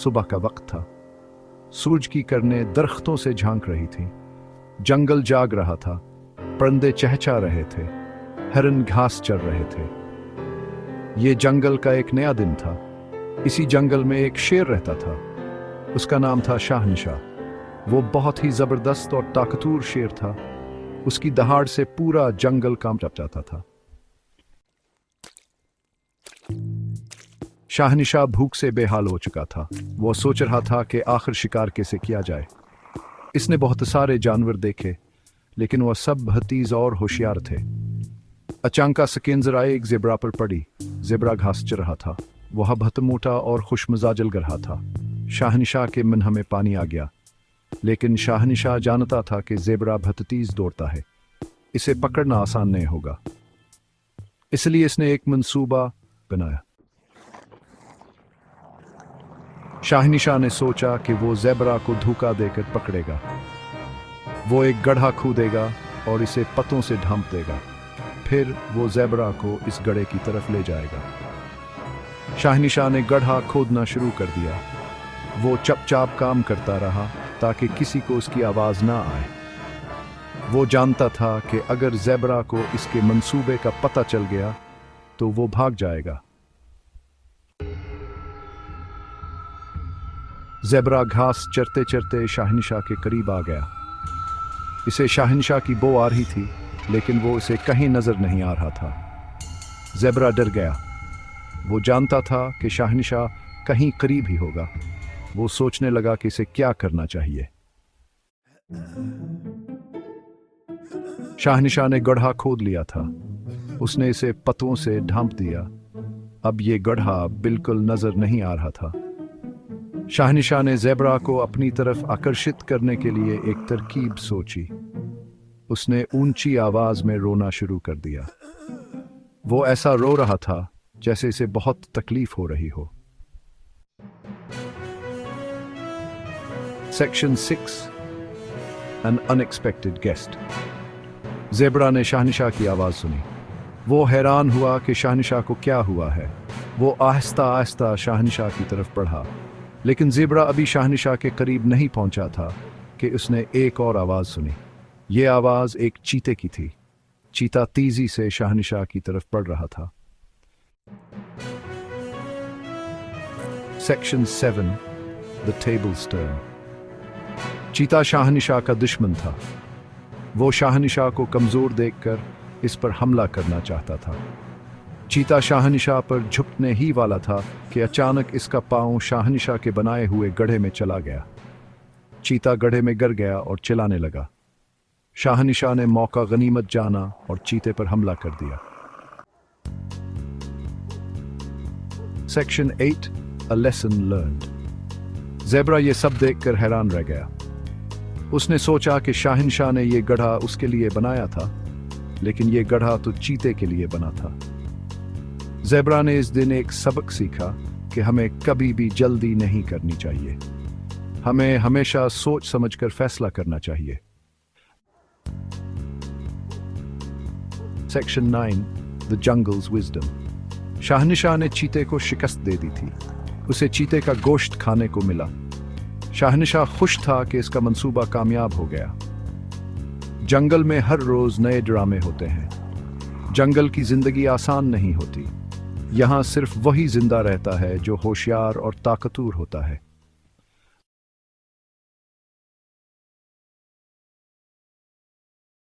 सुबह का वक्त था। सूरज की किरणें दरख्तों से झांक रही थीं। जंगल जाग रहा था। परिंदे चहचहा रहे थे। हिरन घास चर रहे थे। ये जंगल का एक नया दिन था। इसी जंगल में एक शेर रहता था। उसका नाम था शाहनिशाह। वो बहुत ही जबरदस्त और ताकतवर शेर था। उसकी दहाड़ से पूरा जंगल कांप जाता था। शाहनिशाह भूख से बेहाल हो चुका था। वो सोच रहा था कि आखिर शिकार कैसे किया जाए। इसने बहुत सारे जानवर देखे, लेकिन वह सब भतीज और होशियार थे। अचानक उसकी नजर एक ज़ेबरा पर पड़ी। ज़ेबरा घास चर रहा था। वह बहुत मोटा और खुशमिजाज लग रहा था। शाहनिशाह के मुंह में पानी आ गया, लेकिन शाहनिशाह जानता था कि ज़ेबरा बहुत तेज दौड़ता है। इसे पकड़ना आसान नहीं होगा। इसलिए इसने एक मंसूबा बनाया। शाहनिशाह ने सोचा कि वो ज़ेबरा को धोखा देकर पकड़ेगा। वो एक गड्ढा खोदेगा और इसे पत्तों से ढांप देगा। फिर वो ज़ेबरा को इस गड्ढे की तरफ ले जाएगा। शाहनिशाह ने गड्ढा खोदना शुरू कर दिया। वो चुपचाप काम करता रहा ताकि किसी को उसकी आवाज़ ना आए। वो जानता था कि अगर ज़ेबरा को इसके मंसूबे का पता चल गया तो वो भाग जाएगा। ज़ेबरा घास चरते चरते शाहनिशाह के करीब आ गया। इसे शाहनिशाह की बो आ रही थी, लेकिन वो इसे कहीं नजर नहीं आ रहा था। ज़ेबरा डर गया। वो जानता था कि शाहनिशाह कहीं करीब ही होगा। वो सोचने लगा कि इसे क्या करना चाहिए। शाहनिशाह ने गड्ढा खोद लिया था। उसने इसे पत्तों से ढांप दिया। अब ये गड्ढा बिल्कुल नजर नहीं आ रहा था। शाहनिशाह ने ज़ेबरा को अपनी तरफ आकर्षित करने के लिए एक तरकीब सोची। उसने ऊंची आवाज में रोना शुरू कर दिया। वो ऐसा रो रहा था जैसे इसे बहुत तकलीफ हो रही हो। Section 6 An Unexpected Guest। Zebra ने शाहनिशाह की आवाज सुनी। वो हैरान हुआ कि शाहनिशाह को क्या हुआ है। वो आहिस्ता आहिस्ता शाहनिशाह की तरफ बढ़ा, लेकिन ज़ेबरा अभी शाहनिशाह के करीब नहीं पहुंचा था कि उसने एक और आवाज सुनी। ये आवाज एक चीते की थी। चीता तेजी से शाहनिशाह की तरफ बढ़ रहा था। Section 7 The Table's Turn। चीता शाहनिशाह का दुश्मन था। वो शाहनिशाह को कमजोर देखकर इस पर हमला करना चाहता था। चीता शाहनिशाह पर झुकने ही वाला था कि अचानक इसका पांव शाहनिशाह के बनाए हुए गड्ढे में चला गया। चीता गड्ढे में गिर गया और चिल्लाने लगा। शाहनिशाह ने मौका गनीमत जाना और चीते पर हमला कर दिया। Section 8 A Lesson Learned। Zebra ये सब देखकर हैरान रह गया। उसने सोचा कि शाहनिशाह ने ये गड्ढा उसके लिए बनाया था, लेकिन ये गड्ढा तो चीते के लिए बना था। ज़ेबरा ने इस दिन एक सबक सीखा कि हमें कभी भी जल्दी नहीं करनी चाहिए। हमें हमेशा सोच समझकर फैसला करना चाहिए। Section 9 The Jungle's Wisdom। शाहनिशाह ने चीते को शिकस्त दे दी थी। उसे चीते का गोश्त खाने को मिला। शाहनिशाह खुश था कि इसका मंसूबा कामयाब हो गया। जंगल में हर रोज नए ड्रामे होते हैं। जंगल की जिंदगी आसान नहीं होती। यहाँ सिर्फ वही जिंदा रहता है जो होशियार और ताकतवर होता है।